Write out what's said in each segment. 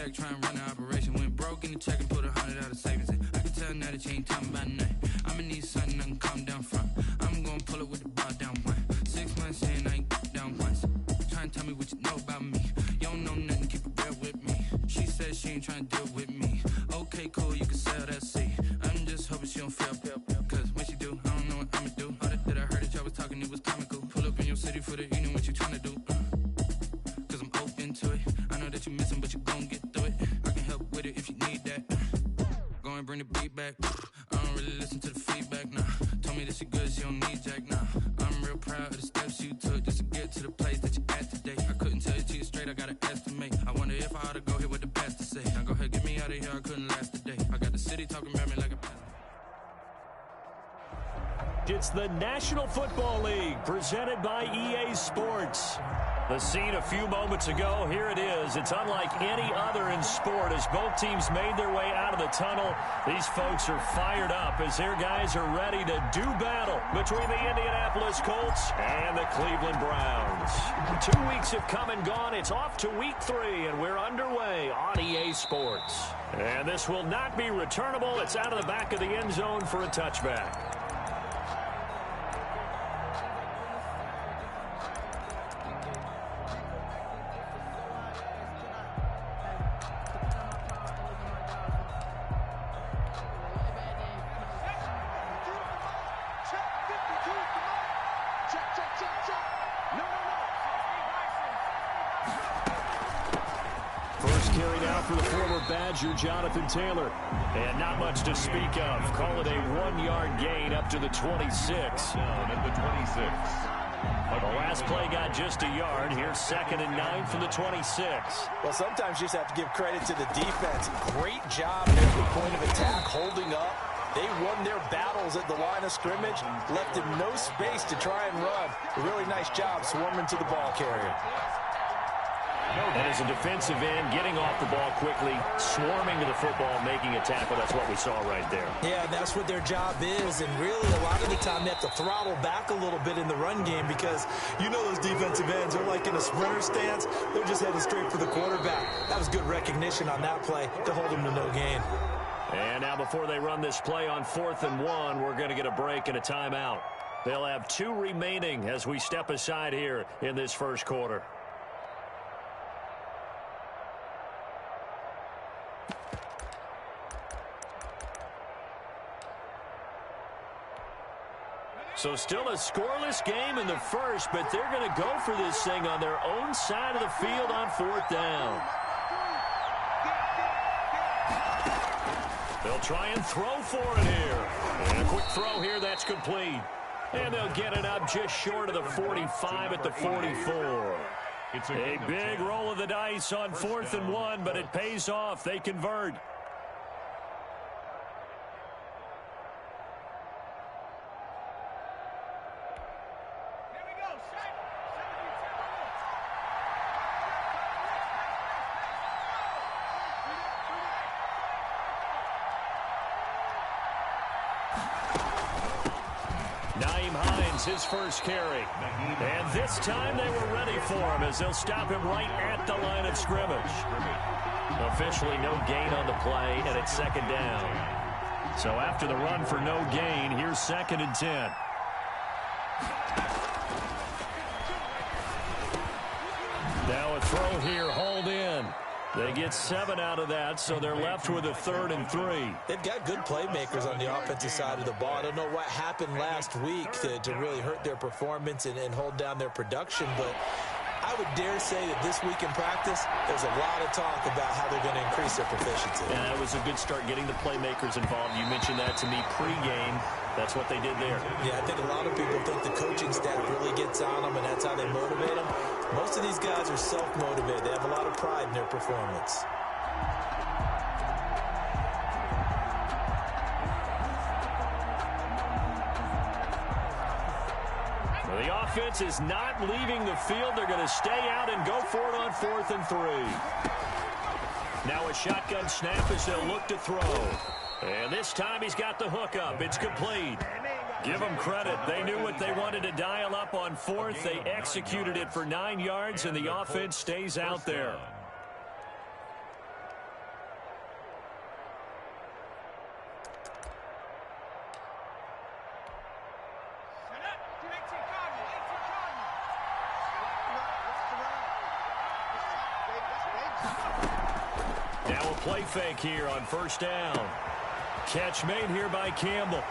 check, try and run the operation. Went broke in the check and put $100 out of savings in. I can tell now that you ain't talking about nothing. I'ma need something I can calm down from. I'm gonna pull it with the bar down one. 6 months in, I ain't down once. Try and tell me what you know about me. You don't know nothing, keep it real with me. She said she ain't trying to deal with me. Okay, cool, you can sell that seat. I'm just hoping she don't fail. Cause when she do, I don't know what I'ma do. All that I heard that y'all was talking, it was comical. Pull up in your city for the evening, what you trying to do? Cause I'm open to it. I know that you missing, but you gon' get through it. I can help with it if you need that. Go and bring the beat back. I don't really listen to the feedback, nah. Told me that she good, she don't need Jack, nah. I'm real proud of the steps you took just to get to the place that you at today. I couldn't tell you to you straight, I gotta estimate. I wonder if I ought to go here with the best to say. Now go ahead, get me out of here, I couldn't last a day. I got the city talking about me like a pest. It's the National Football League presented by EA Sports. The scene a few moments ago, here it is. It's unlike any other in sport as both teams made their way out of the tunnel. These folks are fired up as their guys are ready to do battle between the Indianapolis Colts and the Cleveland Browns. 2 weeks have come and gone. It's off to week 3, and we're underway on EA Sports. And this will not be returnable. It's out of the back of the end zone for a touchback. Badger Jonathan Taylor, and not much to speak of. Call it a 1-yard gain up to the 26. At the 26. The last play got just a yard. Here's 2nd and 9 from the 26. Well, sometimes you just have to give credit to the defense. Great job at the point of attack, holding up. They won their battles at the line of scrimmage, left him no space to try and run. A really nice job swarming to the ball carrier. And as a defensive end, getting off the ball quickly, swarming to the football, making a tackle. That's what we saw right there. Yeah, and that's what their job is. And really, a lot of the time, they have to throttle back a little bit in the run game because you know those defensive ends are like in a sprinter stance. They're just heading straight for the quarterback. That was good recognition on that play to hold them to no gain. And now before they run this play on 4th and 1, we're going to get a break and a timeout. They'll have 2 remaining as we step aside here in this first quarter. So still a scoreless game in the first, but they're going to go for this thing on their own side of the field on 4th down. They'll try and throw for it here. And a quick throw here, that's complete. And they'll get it up just short of the 45 at the 44. A big roll of the dice on 4th and 1, but it pays off. They convert. His first carry. And this time they were ready for him as they'll stop him right at the line of scrimmage. Officially no gain on the play, and it's 2nd down. So after the run for no gain, here's 2nd and 10. Now a throw here, hauled in. They get 7 out of that, so they're left with a 3rd and 3. They've got good playmakers on the offensive side of the ball. I don't know what happened last week to really hurt their performance and hold down their production, but I would dare say that this week in practice, there's a lot of talk about how they're going to increase their proficiency. And that was a good start getting the playmakers involved. You mentioned that to me pregame. That's what they did there. Yeah, I think a lot of people think the coaching staff really gets on them, and that's how they motivate them. Most of these guys are self-motivated. They have a lot of pride in their performance. Well, the offense is not leaving the field. They're going to stay out and go for it on 4th and 3. Now a shotgun snap as they'll look to throw. And this time he's got the hook up. It's complete. Give them credit. They knew what they wanted to dial up on 4th. They executed it for 9 yards, and the offense stays out there. Now a play fake here on first down. Catch made here by Campbell.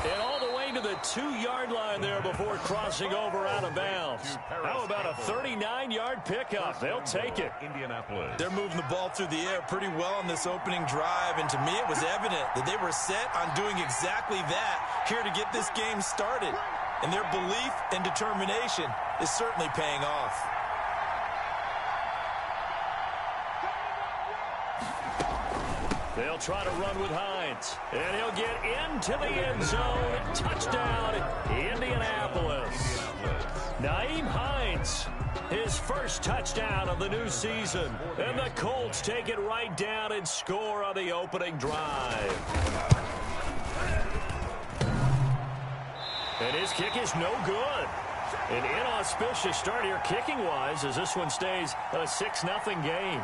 And all the way to the 2-yard line there before crossing over out of bounds. How about a 39-yard pickup? They'll take it. Indianapolis. They're moving the ball through the air pretty well on this opening drive, and to me it was evident that they were set on doing exactly that here to get this game started. And their belief and determination is certainly paying off. They'll try to run with Hines, and he'll get into the end zone. Touchdown, Indianapolis. Nyheim Hines, his first touchdown of the new season. And the Colts take it right down and score on the opening drive. And his kick is no good. An inauspicious start here kicking-wise as this one stays a 6-0 game.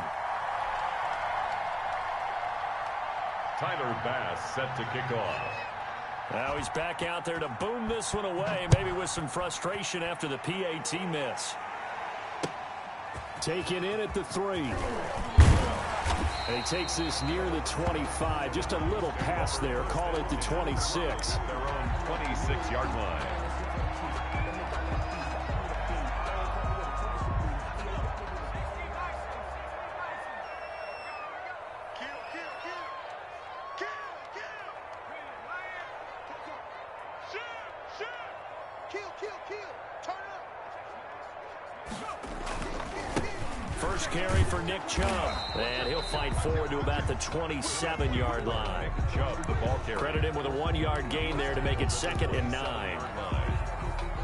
Tyler Bass set to kick off. Now he's back out there to boom this one away, maybe with some frustration after the PAT miss. Taken in at the 3. And he takes this near the 25. Just a little pass there. Call it the 26. Their own 26-yard line. First carry for Nick Chubb. And he'll fight forward to about the 27-yard line. Chubb, the ball carrier. Credit him with a 1-yard gain there to make it 2nd and 9.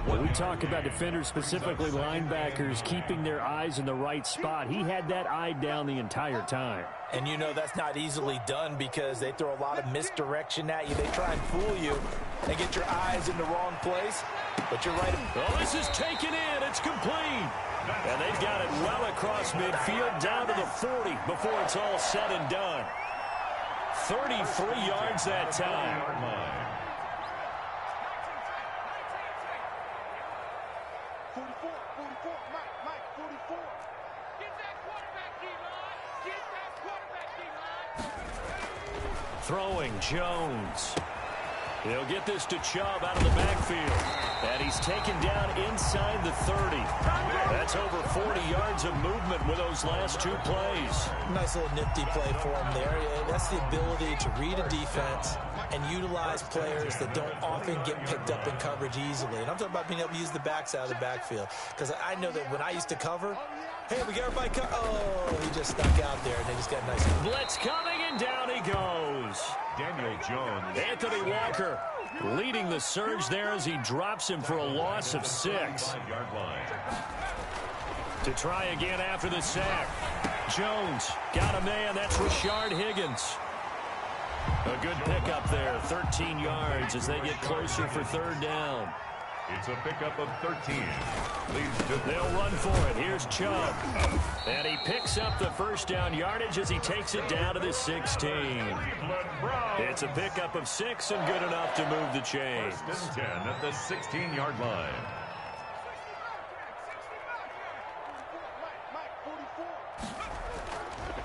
When we talk about defenders, specifically linebackers, keeping their eyes in the right spot, he had that eye down the entire time. And you know that's not easily done because they throw a lot of misdirection at you. They try and fool you and get your eyes in the wrong place. But you're right. Oh, this is taken in. It's complete. And they've got it well across midfield down to the 40 before it's all said and done. 33 yards that time. 44, Mike, 44. Get that quarterback, D-line. Get that quarterback, D-line. Throwing Jones. He'll get this to Chubb out of the backfield. And he's taken down inside the 30. That's over 40 yards of movement with those last 2 plays. Nice little nifty play for him there. That's the ability to read a defense and utilize players that don't often get picked up in coverage easily. And I'm talking about being able to use the backs out of the backfield. Because I know that when I used to cover, hey, we got everybody covered. Oh, he just stuck out there, and they just got a nice. Blitz coming, and down he goes. Daniel Jones. Anthony Walker leading the surge there as he drops him for a loss of 6. 5-yard line. To try again after the sack. Jones got a man. That's Rashard Higgins. A good pickup there. 13 yards as they get closer for 3rd down. It's a pickup of 13. They'll run for it. Here's Chubb. And he picks up the first down yardage as he takes it down to the 16. It's a pickup of 6 and good enough to move the chains. 1st and 10 at the 16-yard line.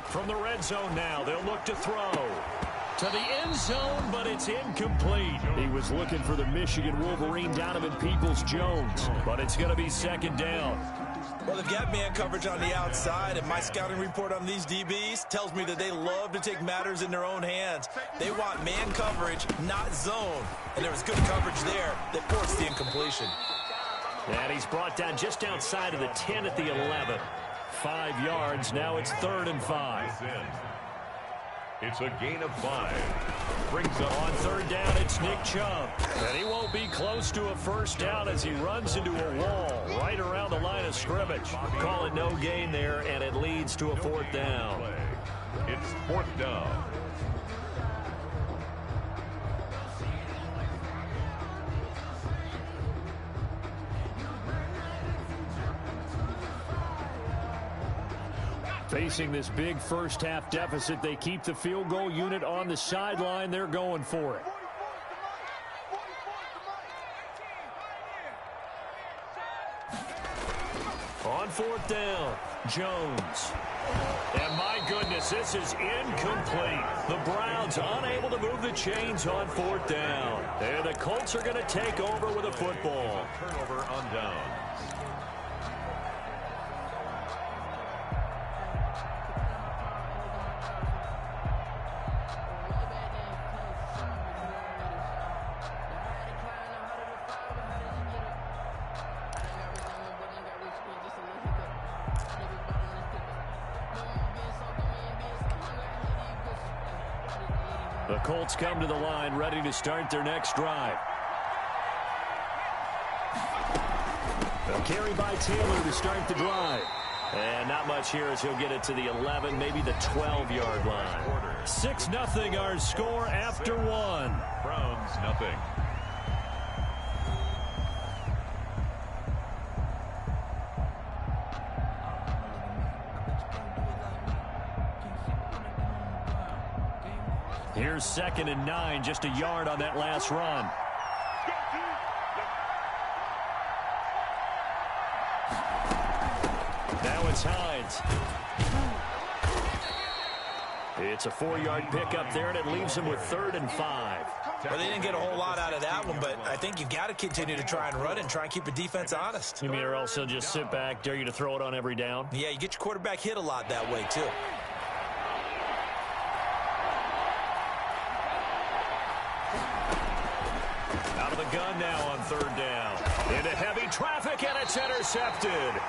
From the red zone now, they'll look to throw. To the end zone, but it's incomplete. He was looking for the Michigan Wolverine, Donovan Peoples-Jones, but it's going to be 2nd down. Well, they've got man coverage on the outside, and my scouting report on these DBs tells me that they love to take matters in their own hands. They want man coverage, not zone, and there was good coverage there that forced the incompletion. And he's brought down just outside of the 10 at the 11. 5 yards, now it's 3rd and 5. It's a gain of 5. Brings up on 3rd down, it's Nick Chubb. And he won't be close to a first down as he runs into a wall right around the line of scrimmage. Call it no gain there, and it leads to a 4th down. It's 4th down. Facing this big first-half deficit, they keep the field goal unit on the sideline. They're going for it. On 4th down. Jones. And my goodness, this is incomplete. The Browns unable to move the chains on 4th down. And the Colts are going to take over with a football. Turnover on downs. The Colts come to the line, ready to start their next drive. A carry by Taylor to start the drive. And not much here as he'll get it to the 11, maybe the 12-yard line. 6-0 our score after 1. Browns nothing. Here's 2nd and 9, just a yard on that last run. Now it's Hines. It's a 4-yard pickup there, and it leaves him with 3rd and 5. Well, they didn't get a whole lot out of that one, but I think you've got to continue to try and run it and try and keep the defense honest. You mean or else he'll just sit back, dare you to throw it on every down? Yeah, you get your quarterback hit a lot that way, too. Out of the gun now on 3rd down. Into heavy traffic, and it's intercepted.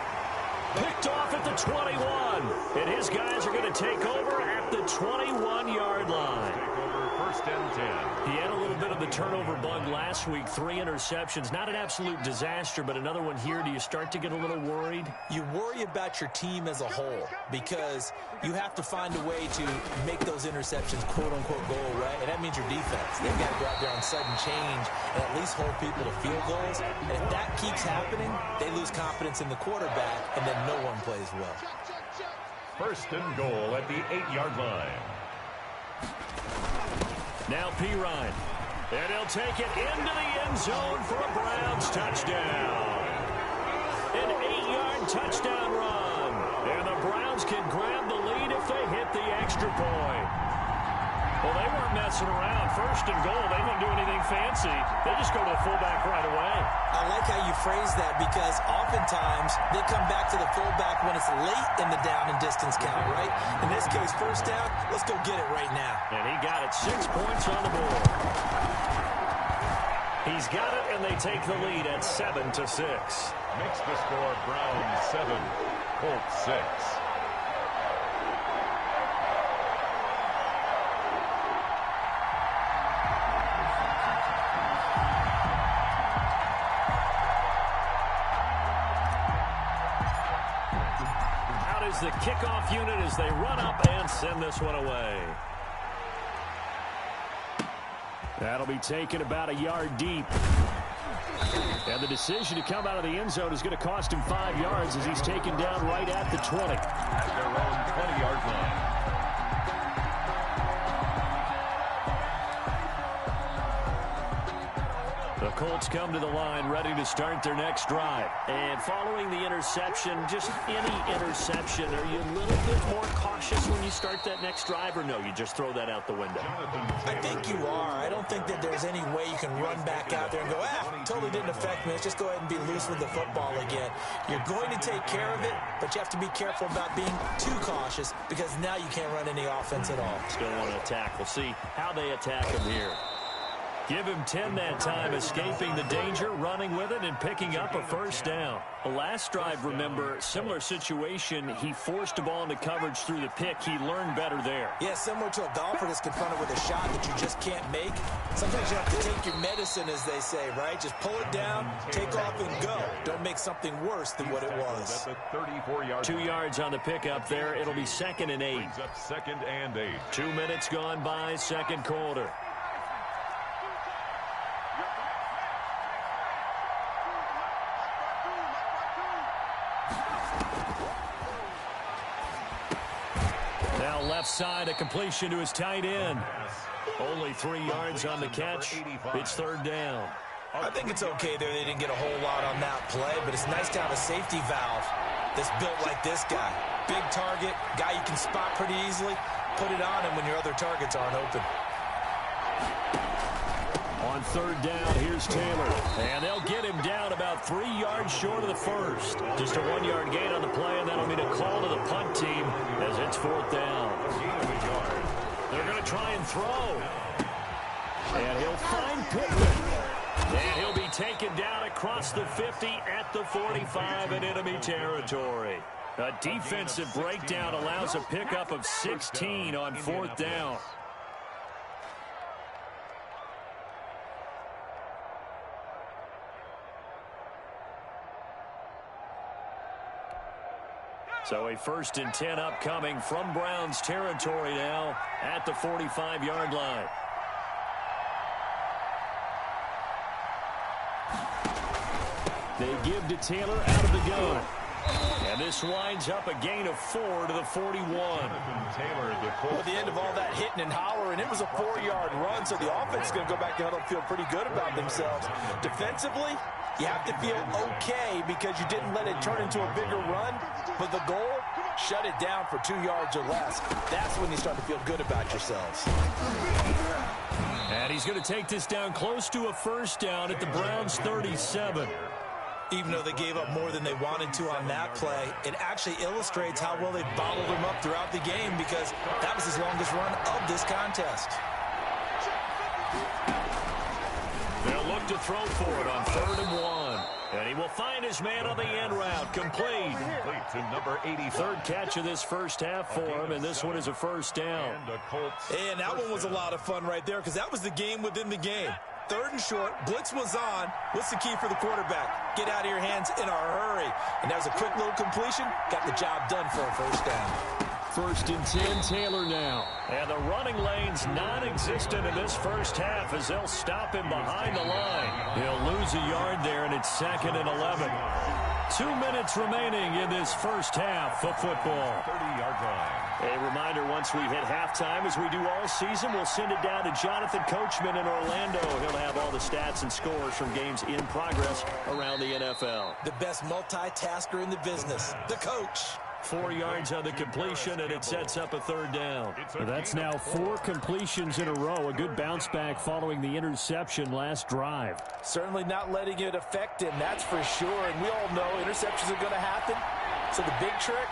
Picked off at the 21. And his guys are going to take over at the 21-yard line. Take over 1st and 10. He had a little bit of the turnover bug last week. 3 interceptions. Not an absolute disaster, but another one here. Do you start to get a little worried? You worry about your team as a whole because you have to find a way to make those interceptions, quote-unquote, go away. And that means your defense. They've got to go out there on sudden change and at least hold people to field goals. And if that keeps happening, they lose confidence in the quarterback, and then no one plays well. 1st and goal at the 8-yard line. Now Pirine. And he'll take it into the end zone for a Browns touchdown. An 8-yard touchdown run. And the Browns can grab the lead if they hit the extra point. Well, they weren't messing around. 1st and goal, they didn't do anything fancy. They just go to the fullback right away. I like how you phrase that because oftentimes they come back to the fullback when it's late in the down and distance count, right? In this case, 1st down, let's go get it right now. And he got it. 6 points on the board. He's got it, and they take the lead at 7-6. Makes the score Browns 7, Colts 6. The kickoff unit as they run up and send this one away. That'll be taken about a yard deep. And the decision to come out of the end zone is going to cost him 5 yards as he's taken down right at the 20. At their own 20-yard line. The Colts come to the line ready to start their next drive. And following the interception, just any interception, are you a little bit more cautious when you start that next drive, or no, you just throw that out the window? I think you are. I don't think that there's any way you can run back out there and go, totally didn't affect me. Let's just go ahead and be loose with the football again. You're going to take care of it, but you have to be careful about being too cautious because now you can't run any offense at all. Still want to attack. We'll see how they attack him here. Give him 10 that time, escaping the danger, running with it, and picking up a 1st down. The last drive, remember, similar situation. He forced a ball into coverage through the pick. He learned better there. Yeah, similar to a golfer that's confronted with a shot that you just can't make. Sometimes you have to take your medicine, as they say, right? Just pull it down, take off, and go. Don't make something worse than what it was. 2 yards on the pickup there. It'll be 2nd and 8. Brings up 2nd and 8. 2 minutes gone by, 2nd quarter. Left side, a completion to his tight end. Only 3 yards on the catch. It's 3rd down. I think it's okay there. They didn't get a whole lot on that play, but it's nice to have a safety valve. that's built like this guy. Big target, guy you can spot pretty easily. Put it on him when your other targets aren't open. On third down, here's Taylor. And they'll get him down about 3 yards short of the first. Just a 1-yard gain on the play, and that'll mean a call to the punt team as it's fourth down. They're going to try and throw. And he'll find Pittman. And he'll be taken down across the 50 at the 45 in enemy territory. A defensive breakdown allows a pickup of 16 on fourth down. So a 1st and 10 upcoming from Browns territory now at the 45-yard line. They give to Taylor out of the gun. And this winds up a gain of 4 to the 41. At the end of all that hitting and hollering, it was a 4-yard run, so the offense is going to go back to huddle and feel pretty good about themselves. Defensively, you have to feel okay because you didn't let it turn into a bigger run, but the goal, shut it down for 2 yards or less. That's when you start to feel good about yourselves. And he's going to take this down close to a first down at the Browns' 37. Even though they gave up more than they wanted to on that play, it actually illustrates how well they bottled him up throughout the game because that was his longest run of this contest. They'll look to throw for it on 3rd and 1. And he will find his man on the end route. Complete. To number 80. Third catch of this first half for him, and this one is a first down. And that one was a lot of fun right there because that was the game within the game. 3rd and short, blitz was on. What's the key for the quarterback? Get out of your hands in a hurry. And that was a quick little completion. Got the job done for a first down. 1st and 10, Taylor now. And the running lane's non-existent in this first half as they'll stop him behind the line. He'll lose a yard there, and it's 2nd and 11. 2 minutes remaining in this first half of football. 30-yard line. A reminder, once we hit halftime, as we do all season, we'll send it down to Jonathan Coachman in Orlando. He'll have all the stats and scores from games in progress around the NFL. The best multitasker in the business, the coach. 4 yards on the completion, and it sets up a 3rd down. That's now 4 completions in a row. A good bounce back following the interception last drive. Certainly not letting it affect him, that's for sure. And we all know interceptions are going to happen. So the big trick,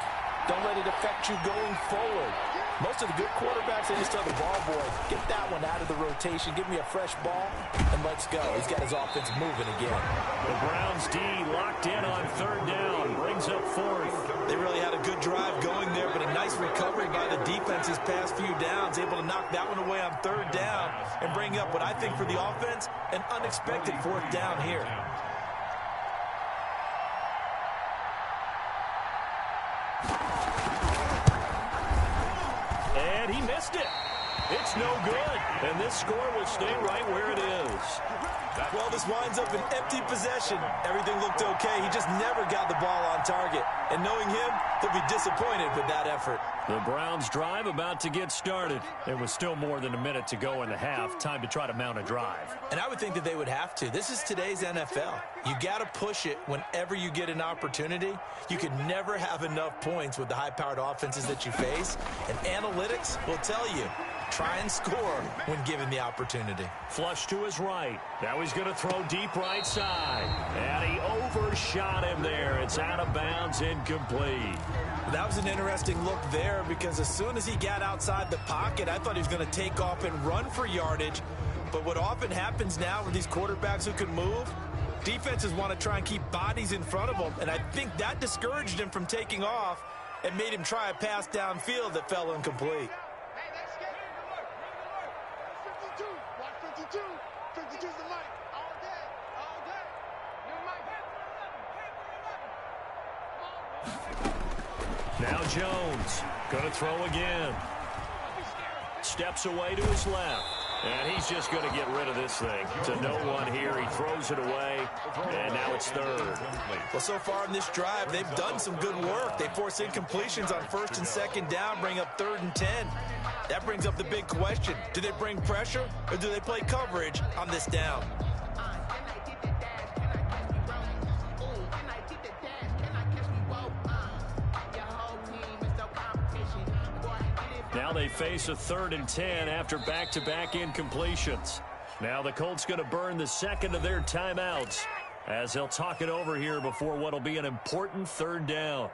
don't let it affect you going forward. Most of the good quarterbacks, they just tell the ball boy, get that one out of the rotation, give me a fresh ball, and let's go. He's got his offense moving again. The Browns D locked in on 3rd down, brings up 4th. They really had a good drive going there, but a nice recovery by the defense his past few downs, able to knock that one away on 3rd down and bring up what I think for the offense, an unexpected 4th down here. And he missed it. It's no good. And this score will stay right where it is. Well, this winds up an empty possession. Everything looked okay. He just never got the ball on target. And knowing him, he'll be disappointed with that effort. The Browns drive about to get started. There was still more than a minute to go in the half. Time to try to mount a drive. And I would think that they would have to. This is today's NFL. You got to push it whenever you get an opportunity. You could never have enough points with the high-powered offenses that you face. And analytics will tell you, try and score when given the opportunity. Flush to his right. Now he's going to throw deep right side. And he overshot him there. It's out of bounds, incomplete. That was an interesting look there because as soon as he got outside the pocket, I thought he was going to take off and run for yardage. But what often happens now with these quarterbacks who can move, defenses want to try and keep bodies in front of them. And I think that discouraged him from taking off and made him try a pass downfield that fell incomplete. 52's the mic. All day. All day. Your mic. Now Jones going to throw again. Steps away to his left. And he's just going to get rid of this thing. To no one here. He throws it away. And now it's 3rd. Well, so far in this drive, they've done some good work. They force incompletions on 1st and 2nd down, bring up 3rd and 10. That brings up the big question. Do they bring pressure or do they play coverage on this down? Now they face a 3rd and 10 after back-to-back incompletions. Now the Colts going to burn the second of their timeouts as they'll talk it over here before what will be an important 3rd down.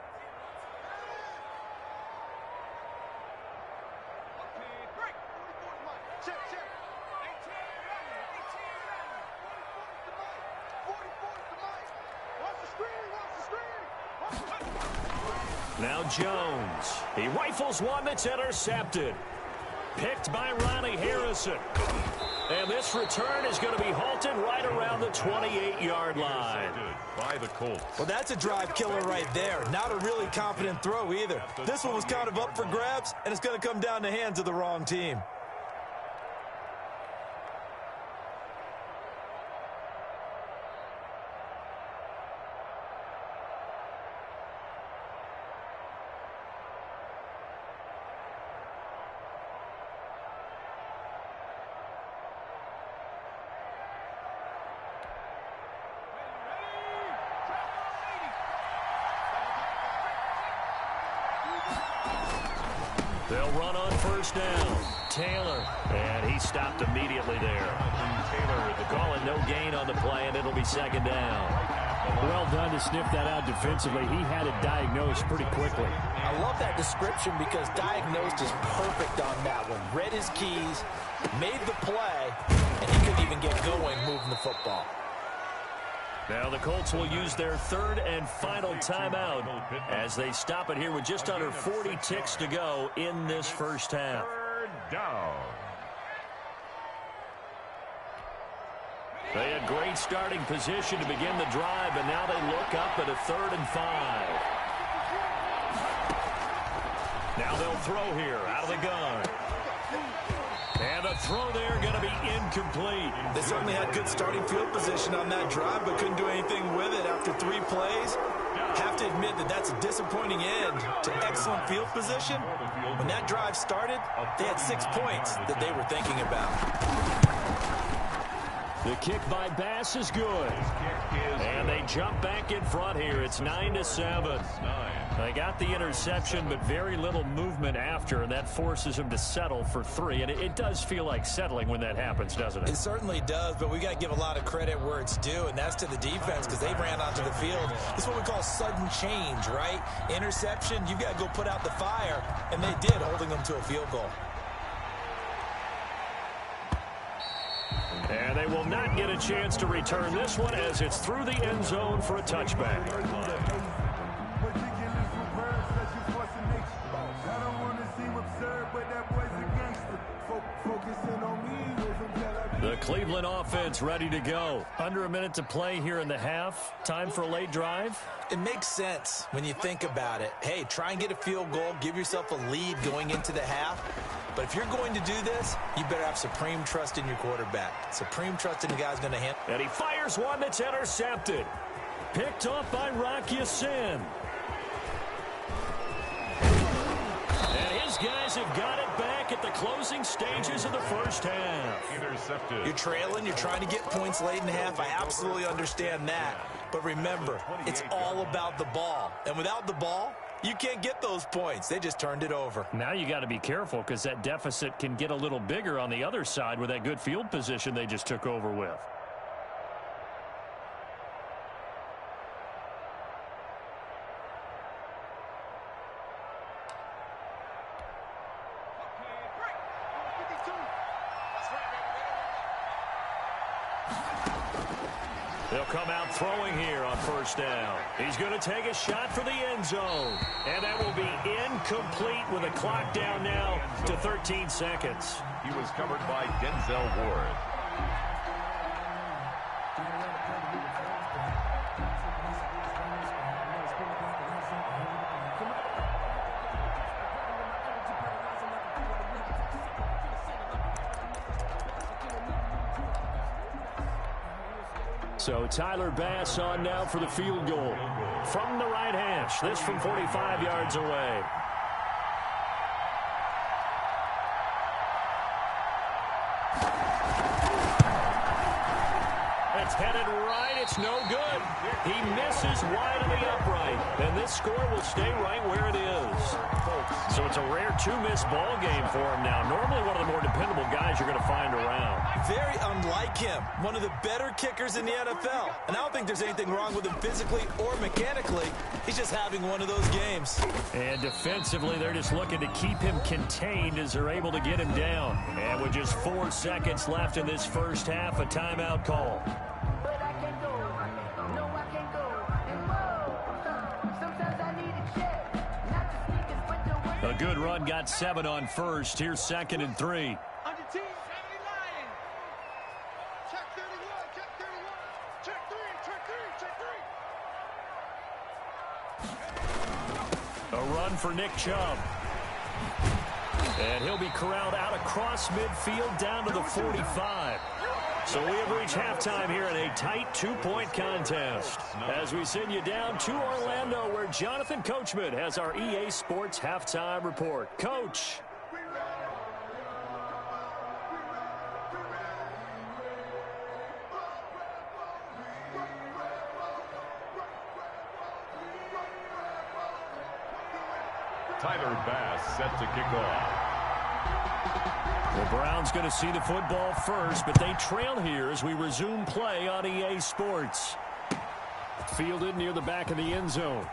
Now Jones. He rifles one that's intercepted. Picked by Ronnie Harrison. And this return is going to be halted right around the 28-yard line. By the Colts. Well, that's a drive killer right there. Not a really confident throw either. This one was kind of up for grabs, and it's going to come down the hands of the wrong team. They'll run on 1st down. Taylor. And he stopped immediately there. Taylor calling no gain on the play, and it'll be 2nd down. Well done to sniff that out defensively. He had it diagnosed pretty quickly. I love that description because diagnosed is perfect on that one. Read his keys, made the play, and he couldn't even get going moving the football. Now the Colts will use their 3rd and final timeout as they stop it here with just under 40 ticks to go in this first half. 3rd down. They had great starting position to begin the drive, but now they look up at a 3rd and 5. Now they'll throw here out of the gun. And the throw there going to be incomplete. They certainly had good starting field position on that drive, but couldn't do anything with it after 3 plays. Have to admit that that's a disappointing end to excellent field position. When that drive started, they had 6 points that they were thinking about. The kick by Bass is good. And they jump back in front here. It's 9-7. They got the interception, but very little movement after, and that forces them to settle for 3. And it does feel like settling when that happens, doesn't it? It certainly does, but we got to give a lot of credit where it's due, and that's to the defense because they ran onto the field. This is what we call sudden change, right? Interception, you've got to go put out the fire, and they did, holding them to a field goal. And they will not get a chance to return this one as it's through the end zone for a touchback. The Cleveland offense ready to go. Under a minute to play here in the half. Time for a late drive. It makes sense when you think about it. Hey, try and get a field goal. Give yourself a lead going into the half. But if you're going to do this, you better have supreme trust in your quarterback. Supreme trust in the guy's going to handle. And he fires one that's intercepted. Picked off by Rock Ya-Sin. And his guys have got it back at the closing stages of the first half. Intercepted. You're trailing. You're trying to get points late in the half. I absolutely understand that. But remember, it's all about the ball. And without the ball, you can't get those points. They just turned it over. Now you got to be careful because that deficit can get a little bigger on the other side with that good field position they just took over with. They'll come out throwing here on first down. He's going to take a shot for the end zone. And that will be incomplete with a clock down now to 13 seconds. He was covered by Denzel Ward. So Tyler Bass on now for the field goal. From the right hash, this from 45 yards away. And It's headed right. It's no good. He misses wide of the upright. And this score will stay right where it is. So it's a rare two-miss ball game for him now. Normally one of the more dependable guys you're going to find around. Very unlike him. One of the better kickers in the NFL. And I don't think there's anything wrong with him physically or mechanically. He's just having one of those games. And defensively, they're just looking to keep him contained as they're able to get him down. And with just 4 seconds left in this first half, a timeout call. A good run got 7 on first. Here's 2nd and 3. Under team, check 31, check 31, check 3, check 3, check 3. A run for Nick Chubb. And he'll be corralled out across midfield down to the 45. So we have reached halftime here in a tight 2-point contest. As we send you down to Orlando, where Jonathan Coachman has our EA Sports halftime report. Coach. Tyler Bass set to kick off. The Browns going to see the football first, but they trail here as we resume play on EA Sports. Fielded near the back of the end zone.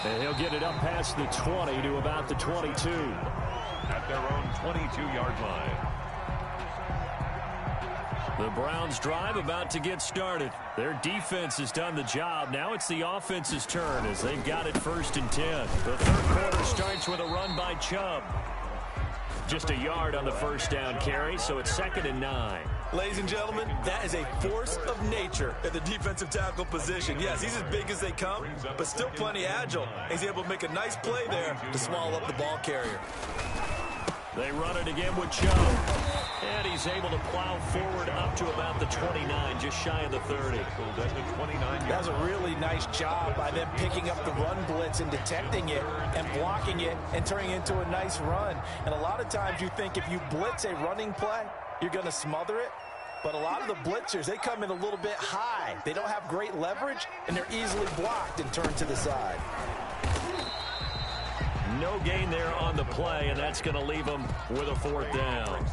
And he'll get it up past the 20 to about the 22. At their own 22-yard line. The Browns drive about to get started. Their defense has done the job. Now it's the offense's turn as they've got it 1st and 10. The third quarter starts with a run by Chubb. Just a yard on the first down carry, so it's 2nd and 9. Ladies and gentlemen, that is a force of nature at the defensive tackle position. Yes, he's as big as they come, but still plenty agile. He's able to make a nice play there to swallow up the ball carrier. They run it again with Chubb. And he's able to plow forward up to about the 29, just shy of the 30. That was a really nice job by them picking up the run blitz and detecting it and blocking it and turning it into a nice run. And a lot of times you think if you blitz a running play, you're going to smother it. But a lot of the blitzers, they come in a little bit high. They don't have great leverage, and they're easily blocked and turned to the side. No gain there on the play, and that's going to leave him with a 4th down.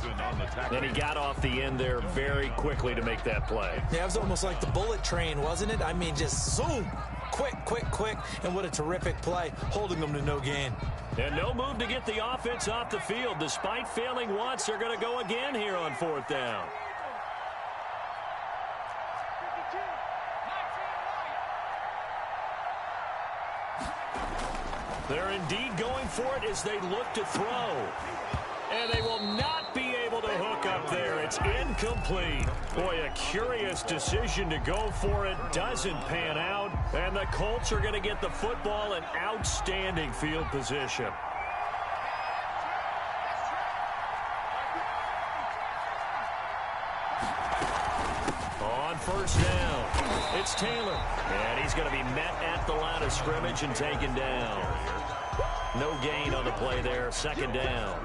And he got off the end there very quickly to make that play. Yeah, it was almost like the bullet train, wasn't it? I mean, just zoom, quick, quick, quick, and what a terrific play, holding them to no gain. And no move to get the offense off the field. Despite failing once, they're going to go again here on 4th down. They're indeed going for it as they look to throw. And they will not be able to hook up there. It's incomplete. Boy, a curious decision to go for it. Doesn't pan out. And the Colts are going to get the football in outstanding field position. On 1st down, it's Taylor. And he's going to be met at the line of scrimmage and taken down. No gain on the play there, 2nd down.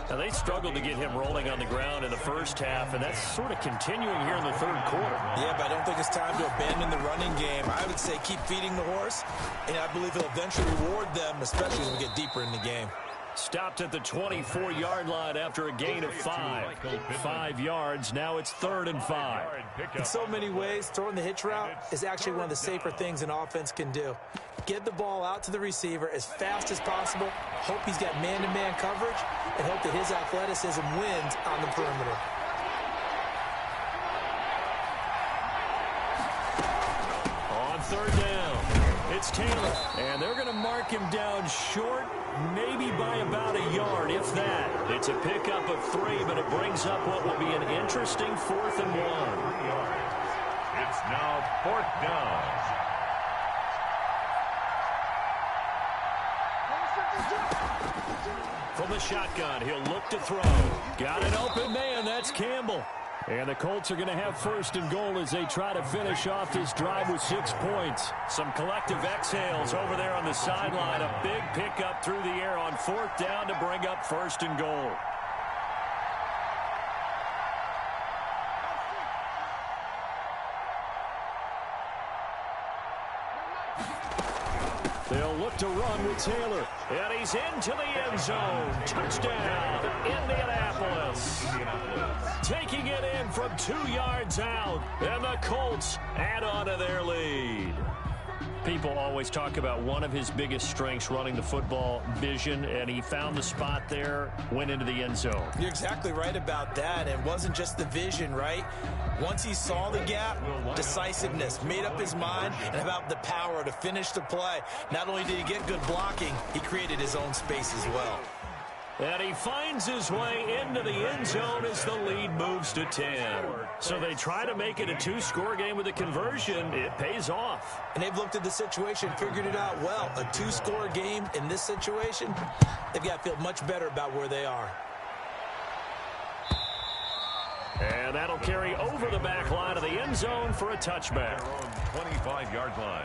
Now, they struggled to get him rolling on the ground in the first half, and that's sort of continuing here in the 3rd quarter. Yeah, but I don't think it's time to abandon the running game. I would say keep feeding the horse, and I believe he'll eventually reward them, especially as we get deeper in the game. Stopped at the 24-yard line after a gain of 5. 5 yards. Now it's 3rd and 5. In so many ways, throwing the hitch route is actually one of the safer things an offense can do. Get the ball out to the receiver as fast as possible, hope he's got man-to-man coverage, and hope that his athleticism wins on the perimeter. On 3rd down, it's Taylor. And they're going to mark him down short, maybe by about a yard, if that. It's a pickup of 3, but it brings up what will be an interesting 4th and 1. It's now 4th down. From the shotgun, he'll look to throw. Got an open man, that's Campbell. And the Colts are going to have 1st and goal as they try to finish off this drive with 6 points. Some collective exhales over there on the sideline. A big pickup through the air on 4th down to bring up 1st and goal. They'll look to run with Taylor. And he's into the end zone. Touchdown, Indianapolis. Taking it in from 2 yards out. And the Colts add on to their lead. People always talk about one of his biggest strengths, running the football, vision, and he found the spot there, went into the end zone. You're exactly right about that. It wasn't just the vision, right? Once he saw the gap, decisiveness, made up his mind, and about the power to finish the play. Not only did he get good blocking, he created his own space as well. And he finds his way into the end zone as the lead moves to 10. So they try to make it a 2-score game with a conversion. It pays off. And they've looked at the situation, figured it out well. A 2-score game in this situation, they've got to feel much better about where they are. And that'll carry over the back line of the end zone for a touchback. 25-yard line.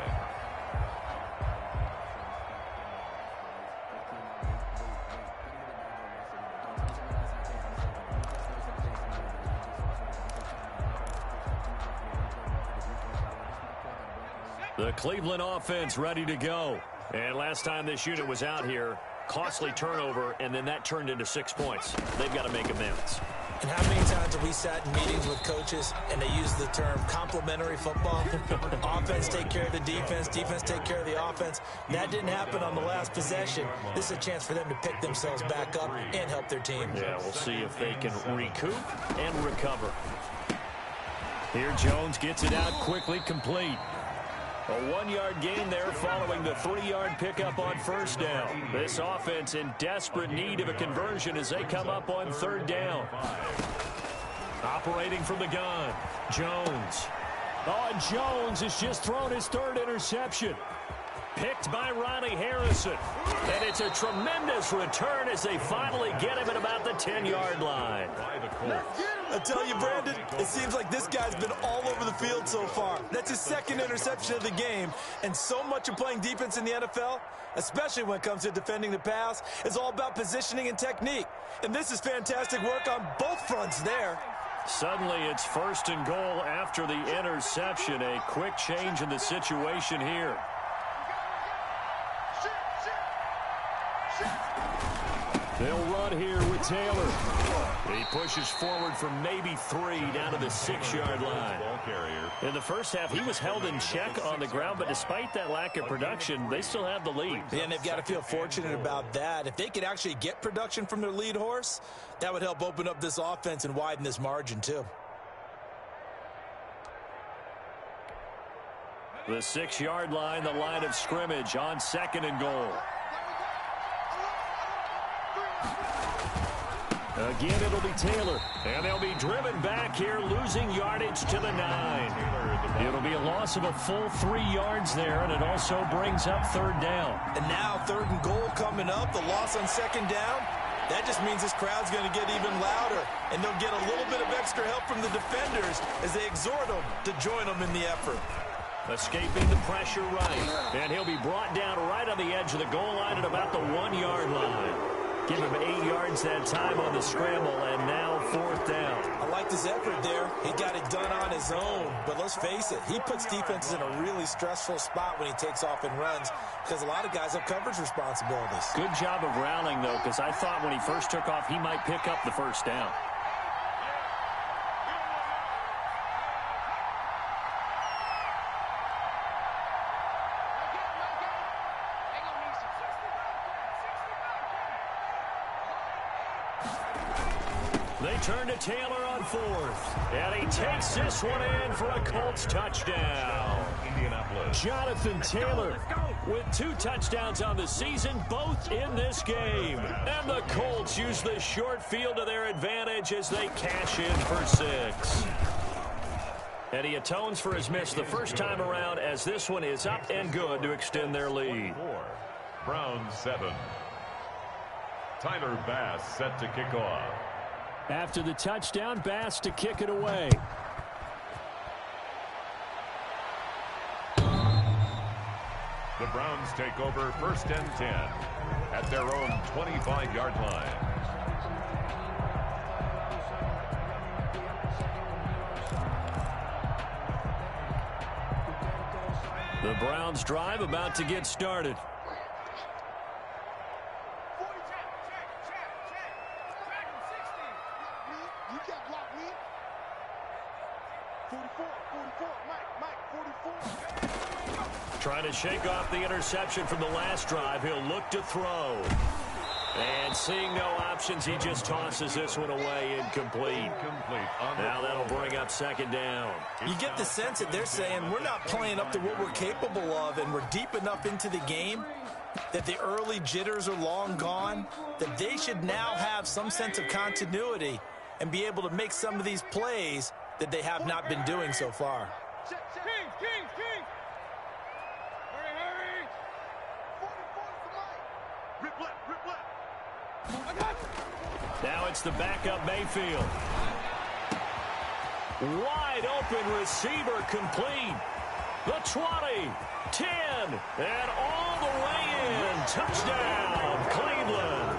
The Cleveland offense ready to go. And last time this unit was out here, costly turnover, and then that turned into 6 points. They've got to make amends. And how many times have we sat in meetings with coaches and they use the term complementary football? Offense take care of the defense, defense take care of the offense. That didn't happen on the last possession. This is a chance for them to pick themselves back up and help their team. Yeah, we'll see if they can recoup and recover. Here Jones gets it out quickly, complete. A 1-yard gain there following the 3-yard pickup on first down. This offense in desperate need of a conversion as they come up on 3rd down. Operating from the gun, Jones. Oh, and Jones has just thrown his 3rd interception. Picked by Ronnie Harrison. And it's a tremendous return as they finally get him at about the 10-yard line. I tell you, Brandon, it seems like this guy's been all over the field so far. That's his 2nd interception of the game. And so much of playing defense in the NFL, especially when it comes to defending the pass, is all about positioning and technique. And this is fantastic work on both fronts there. Suddenly it's 1st and goal after the interception. A quick change in the situation here. They'll run here with Taylor. He pushes forward for maybe 3 down to the 6-yard line. In the first half, he was held in check on the ground, but despite that lack of production, they still have the lead. Yeah, and they've got to feel fortunate about that. If they could actually get production from their lead horse, that would help open up this offense and widen this margin too. The 6-yard line, the line of scrimmage on 2nd and goal. Again, it'll be Taylor, and they'll be driven back here, losing yardage to the 9. It'll be a loss of a full 3 yards there, and it also brings up 3rd down. And now 3rd and goal coming up, the loss on 2nd down. That just means this crowd's going to get even louder, and they'll get a little bit of extra help from the defenders as they exhort them to join them in the effort. Escaping the pressure right, and he'll be brought down right on the edge of the goal line at about the 1-yard line. Give him 8 yards that time on the scramble, and now 4th down. I liked his effort there. He got it done on his own. But let's face it, he puts defenses in a really stressful spot when he takes off and runs because a lot of guys have coverage responsibilities. Good job of rallying, though, because I thought when he first took off, he might pick up the 1st down. They turn to Taylor on 4th. And he takes this one in for a Colts touchdown. Jonathan Taylor with 2 touchdowns on the season, both in this game. And the Colts use the short field to their advantage as they cash in for 6. And he atones for his miss the first time around as this one is up and good to extend their lead. Browns 7. Tyler Bass set to kick off. After the touchdown, Bass to kick it away. The Browns take over 1st and 10 at their own 25-yard line. The Browns drive about to get started. You can't block me. 44, Mike, 44. Trying to shake off the interception from the last drive. He'll look to throw. And seeing no options, he just tosses this one away incomplete. Now that'll bring up second down. You get the sense that they're saying we're not playing up to what we're capable of, and we're deep enough into the game that the early jitters are long gone, that they should now have some sense of continuity and be able to make some of these plays that they have not been doing so far. King. Hurry. 44 to Mike. Rip left. I got you. Now it's the backup Mayfield. Wide open receiver complete. The 20, 10, and all the way in. Touchdown, Cleveland.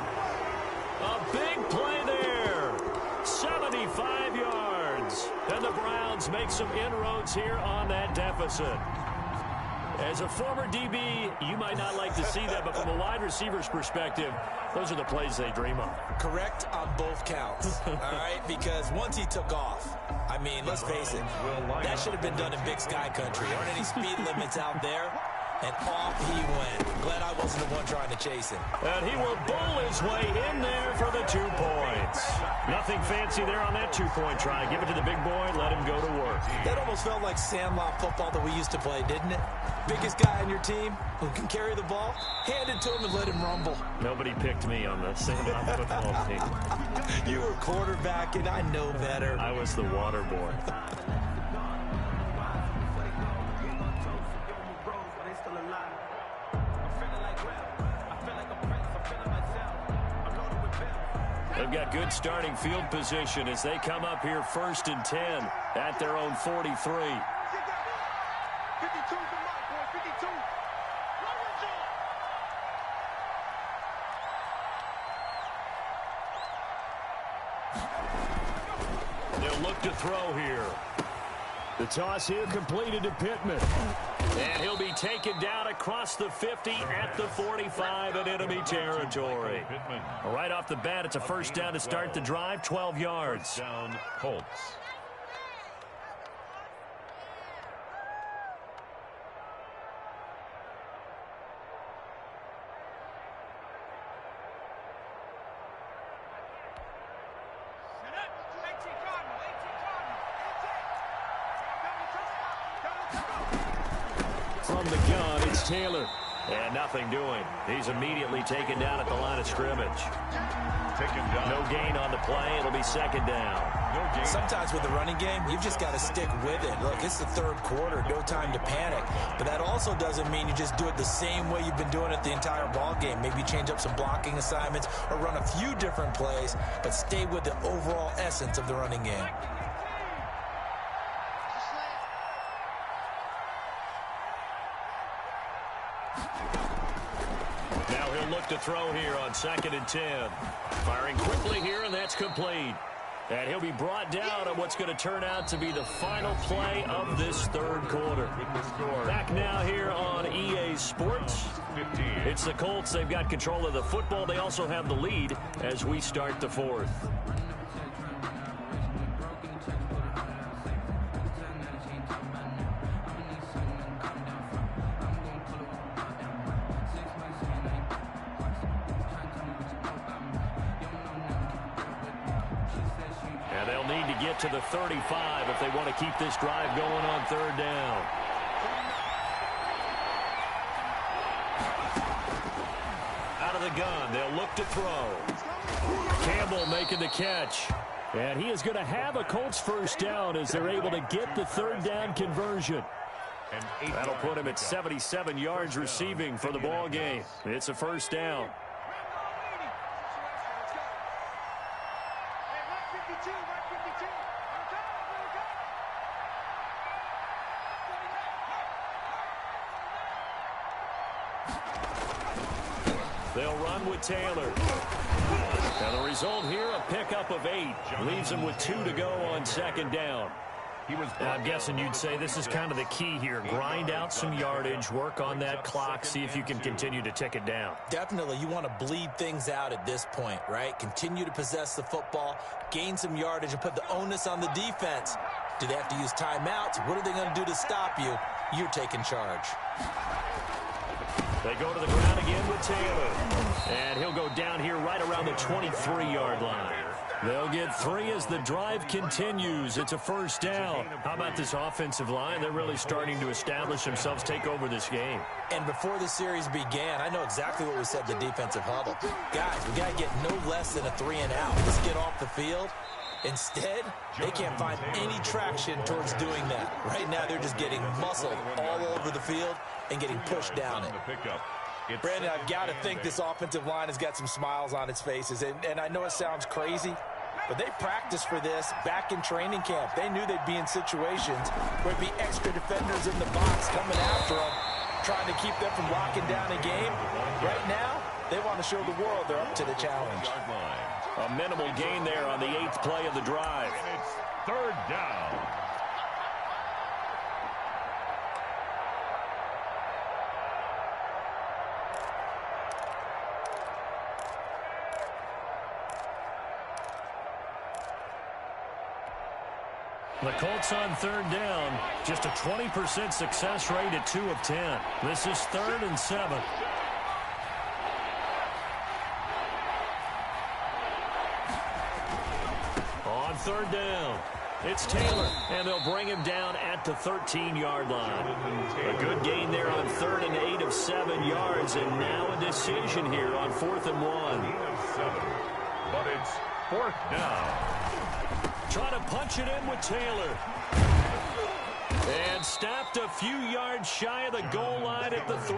A big play there. 75 yards. And the Browns make some inroads here on that deficit. As a former DB, you might not like to see that, but from a wide receiver's perspective, those are the plays they dream of. Correct on both counts, all right? Because once he took off, I mean, let's face it, that should have been done in Big Sky Country. Aren't any speed limits out there? And off he went. Glad I wasn't the one trying to chase him. And he will bowl his way in there for the 2 points. Nothing fancy there on that 2-point try. Give it to the big boy, let him go to work. That almost felt like sandlot football that we used to play, didn't it? Biggest guy on your team who can carry the ball, hand it to him and let him rumble. Nobody picked me on the sandlot football team. You were quarterback, and I know better. I was the water boy. They've got good starting field position as they come up here 1st and 10 at their own 43. 52 to Mike, boy, 52. They'll look to throw here. The toss here completed to Pittman. And he'll be taken down across the 50 at the 45 in enemy territory. Right off the bat, it's a first down to start the drive, 12 yards. Down, Colts. From the gun, it's Taylor. And nothing doing. He's immediately taken down at the line of scrimmage. Taken down. No gain on the play. It'll be second down. No gain. Sometimes with the running game, you've just got to stick with it. Look, it's the 3rd quarter, no time to panic. But that also doesn't mean you just do it the same way you've been doing it the entire ball game. Maybe change up some blocking assignments or run a few different plays, but stay with the overall essence of the running game. Now he'll look to throw here on 2nd and 10. Firing quickly here, and that's complete. And he'll be brought down on what's going to turn out to be the final play of this 3rd quarter. Back now here on EA Sports. It's the Colts. They've got control of the football. They also have the lead as we start the 4th. Get to the 35 if they want to keep this drive going on 3rd down. Out of the gun, they'll look to throw. Campbell making the catch. And he is going to have a Colts first down as they're able to get the 3rd down conversion. That'll put him at 77 yards receiving for the ball game. It's a first down. They'll run with Taylor. And the result here, a pickup of 8. Leaves them with 2 to go on 2nd down. I'm guessing you'd say this is kind of the key here. Grind out some yardage, work on that clock, see if you can continue to tick it down. Definitely, you want to bleed things out at this point, right? Continue to possess the football, gain some yardage, and put the onus on the defense. Do they have to use timeouts? What are they going to do to stop you? You're taking charge. They go to the ground again with Taylor. And he'll go down here right around the 23-yard line. They'll get 3 as the drive continues. It's a first down. How about this offensive line? They're really starting to establish themselves, take over this game. And before the series began, I know exactly what we said in the defensive huddle. Guys, we got to get no less than a 3-and-out. Let's get off the field. Instead, they can't find any traction towards doing that. Right now, they're just getting muscled all over the field and getting pushed down it. Brandon, I've got to think this offensive line has got some smiles on its faces. And I know it sounds crazy, but they practiced for this back in training camp. They knew they'd be in situations where there'd be extra defenders in the box coming after them, trying to keep them from locking down a game. Right now, they want to show the world they're up to the challenge. A minimal gain there on the 8th play of the drive. And it's 3rd down. The Colts on 3rd down. Just a 20% success rate at 2 of 10. This is 3rd and 7. On 3rd down, it's Taylor, and they'll bring him down at the 13-yard line. A good gain there on 3rd and 8 of 7 yards, and now a decision here on 4th and 1. But it's 4th down. Trying to punch it in with Taylor. And stopped a few yards shy of the goal line at the 3.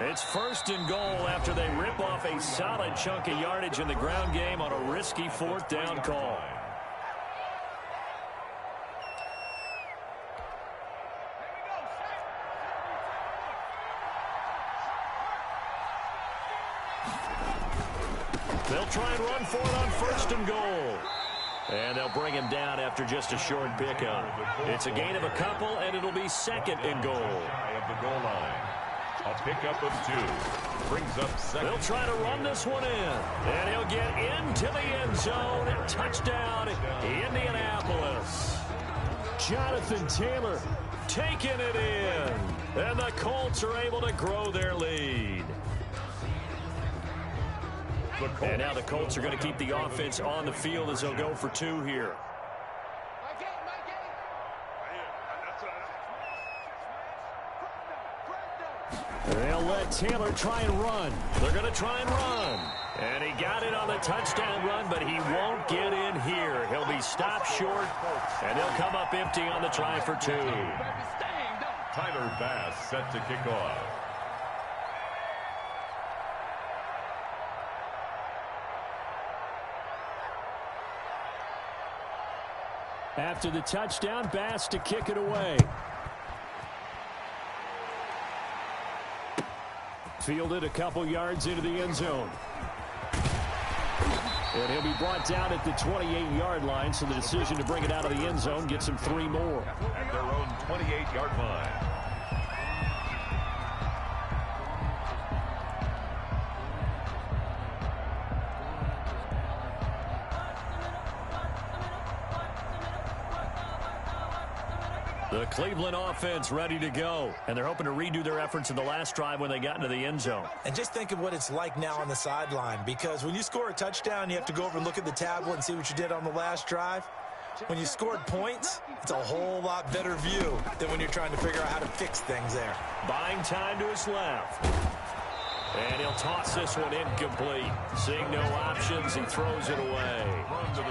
It's 1st and goal after they rip off a solid chunk of yardage in the ground game on a risky 4th down call. They'll try and run for it on 1st and goal. And they'll bring him down after just a short pickup. It's a gain of a couple, and it'll be 2nd and goal. Of the goal line. A pickup of 2. Brings up 2nd. They'll try to run this one in. And he'll get into the end zone. Touchdown, Indianapolis. Jonathan Taylor taking it in. And the Colts are able to grow their lead. And now the Colts are going to keep the offense on the field as they'll go for 2 here. They'll let Taylor try and run. They're going to try and run. And he got it on the touchdown run, but he won't get in here. He'll be stopped short, and they'll come up empty on the try for 2. Tyler Bass set to kick off. After the touchdown, Bass to kick it away. Fielded a couple yards into the end zone. And he'll be brought down at the 28-yard line, so the decision to bring it out of the end zone gets him 3 more. At their own 28-yard line. The Cleveland offense ready to go, and they're hoping to redo their efforts in the last drive when they got into the end zone. And just think of what it's like now on the sideline, because when you score a touchdown, you have to go over and look at the tablet and see what you did on the last drive. When you scored points, it's a whole lot better view than when you're trying to figure out how to fix things there. Buying time to his left. And he'll toss this one incomplete. Seeing no options, he throws it away.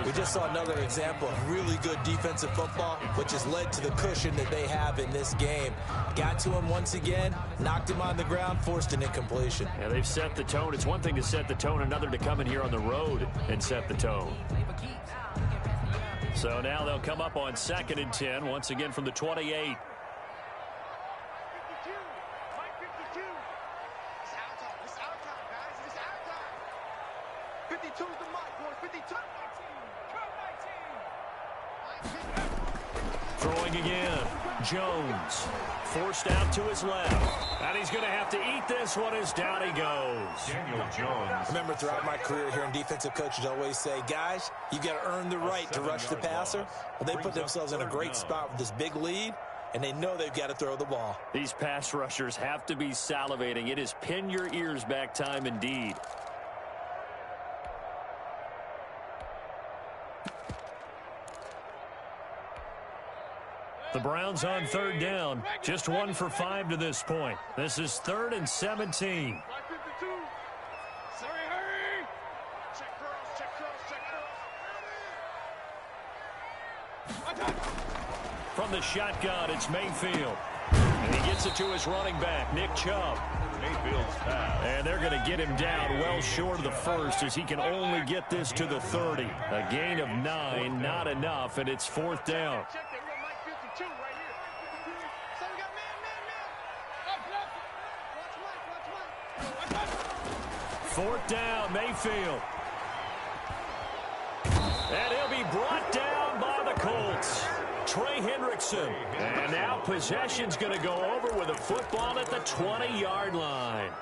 We just saw another example of really good defensive football, which has led to the cushion that they have in this game. Got to him once again, knocked him on the ground, forced an incompletion. Yeah, they've set the tone. It's one thing to set the tone, another to come in here on the road and set the tone. So now they'll come up on 2nd and 10, once again from the 28. going again. Jones forced out to his left. And he's going to have to eat this one as down he goes. Daniel Jones. I remember throughout my career hearing defensive coaches always say, guys, you got to earn the right to rush the passer. Well, they put themselves in a great spot with this big lead, and they know they've got to throw the ball. These pass rushers have to be salivating. It is pin your ears back time indeed. The Browns on third down, just 1 for 5 to this point. This is 3rd and 17. From the shotgun, it's Mayfield. And he gets it to his running back, Nick Chubb. Mayfield's pass. And they're going to get him down well short of the first as he can only get this to the 30. A gain of 9, not enough, and it's 4th down. Fourth down, Mayfield. And he'll be brought down by the Colts. Trey Hendrickson. And now possession's going to go over with a football at the 20-yard line.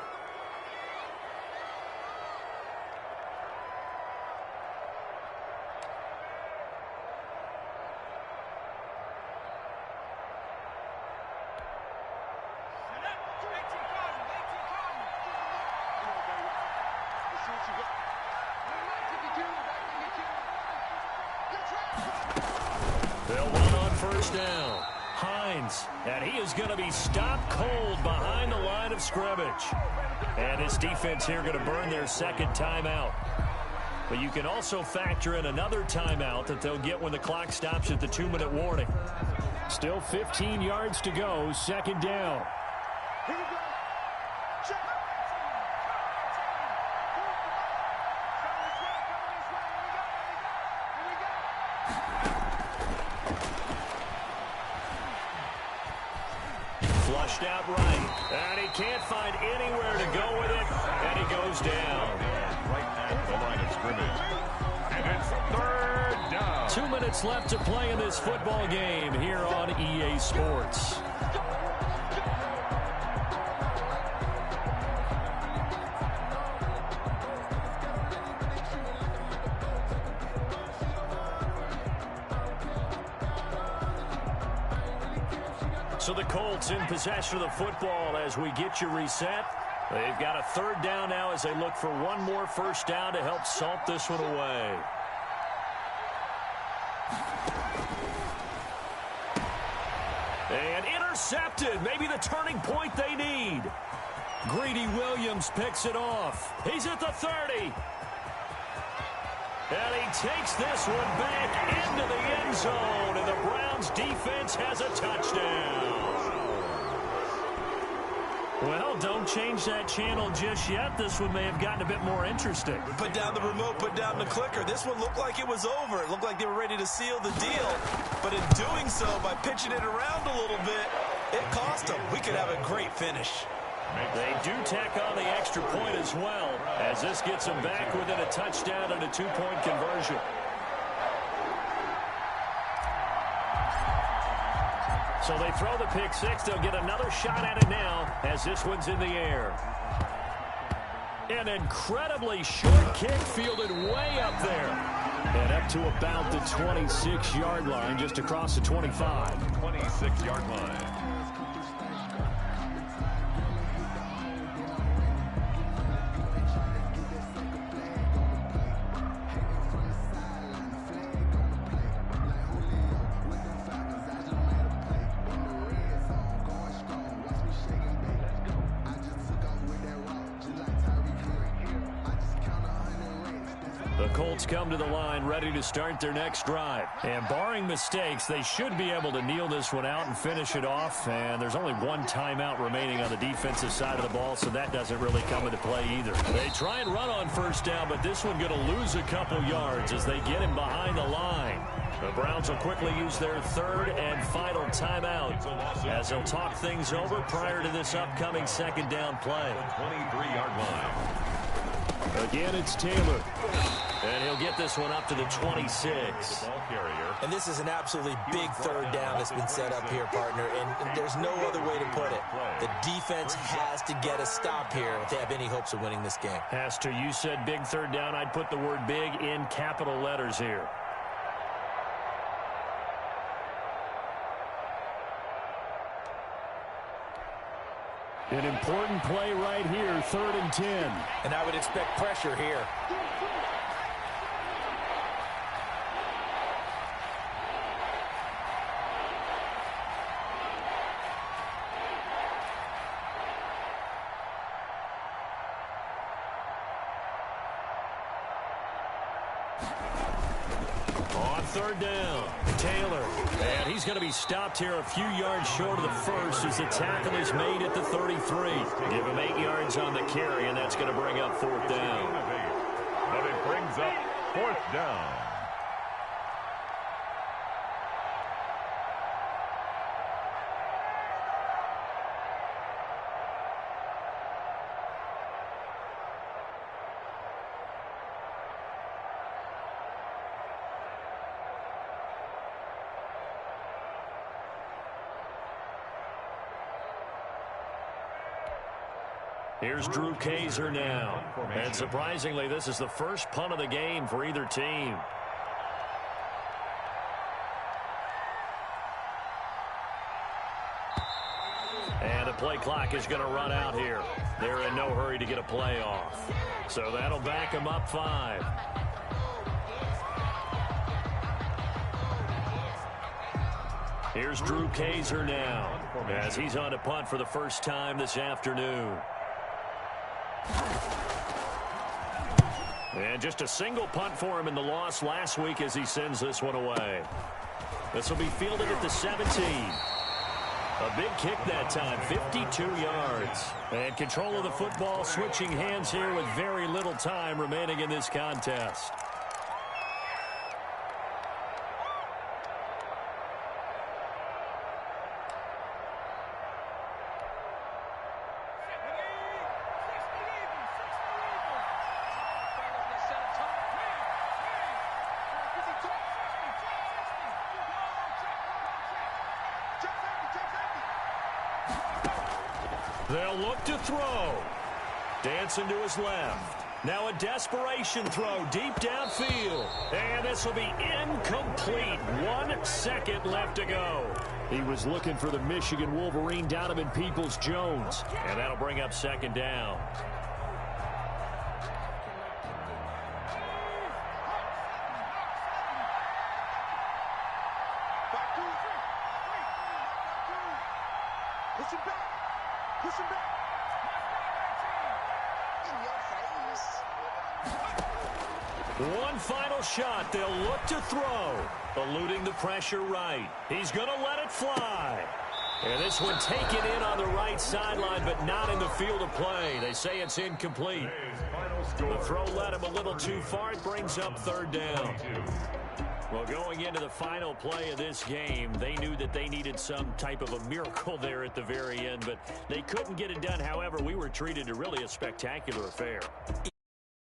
They'll run on first down. Hines, and he is going to be stopped cold behind the line of scrimmage. And this defense here going to burn their second timeout. But you can also factor in another timeout that they'll get when the clock stops at the 2-minute warning. Still 15 yards to go, second down. Flushed out right, and he can't find anywhere to go with it, and he goes down. Right at the line of scrimmage. And it's 3rd down. 2 minutes left to play in this football game here on EA Sports. So the Colts in possession of the football as we get you reset. They've got a 3rd down now as they look for one more first down to help salt this one away. And intercepted. Maybe the turning point they need. Greedy Williams picks it off. He's at the 30. And he takes this one back into the end zone. And the Browns defense has a touchdown. Well, don't change that channel just yet. This one may have gotten a bit more interesting. Put down the remote, put down the clicker. This one looked like it was over. It looked like they were ready to seal the deal. But in doing so, by pitching it around a little bit, it cost them. We could have a great finish. They do tack on the extra point as well, as this gets them back within a touchdown and a 2-point conversion. So they throw the pick six. They'll get another shot at it now as this one's in the air. An incredibly short kick fielded way up there. And up to about the 26-yard line, just across the 25. 26-yard line. The Colts come to the line ready to start their next drive. And barring mistakes, they should be able to kneel this one out and finish it off. And there's only one timeout remaining on the defensive side of the ball, so that doesn't really come into play either. They try and run on first down, but this one going to lose a couple yards as they get him behind the line. The Browns will quickly use their 3rd and final timeout as they'll talk things over prior to this upcoming second down play. 23-yard line. Again, it's Taylor. And he'll get this one up to the 26. And this is an absolutely big third down that's been set up here, partner, and there's no other way to put it. The defense has to get a stop here if they have any hopes of winning this game. Has to. You said big third down. I'd put the word big in capital letters here. An important play right here, 3rd and 10. And I would expect pressure here. On 3rd down, Taylor. And he's going to be stopped here a few yards short of the first as the tackle is made at the 33. Give him 8 yards on the carry, and that's going to bring up 4th down. But it brings up 4th down. Here's Drew Kaiser now. And surprisingly, this is the first punt of the game for either team. And the play clock is going to run out here. They're in no hurry to get a play off. So that'll back them up 5. Here's Drew Kaiser now as he's on to punt for the first time this afternoon. And just a single punt for him in the loss last week as he sends this one away. This will be fielded at the 17. A big kick that time, 52 yards. And control of the football switching hands here with very little time remaining in this contest. They'll look to throw. Dancing to his left. Now a desperation throw deep downfield. And this will be incomplete. 1 second left to go. He was looking for the Michigan Wolverine, Donovan Peoples-Jones. And that'll bring up 2nd down. Push him back. Push him back. One final shot. They'll look to throw. Eluding the pressure right. He's going to let it fly. And this one taken in on the right sideline, but not in the field of play. They say it's incomplete. The throw led him a little too far. It brings up 3rd down. Well, going into the final play of this game, they knew that they needed some type of a miracle there at the very end, but they couldn't get it done. However, we were treated to really a spectacular affair.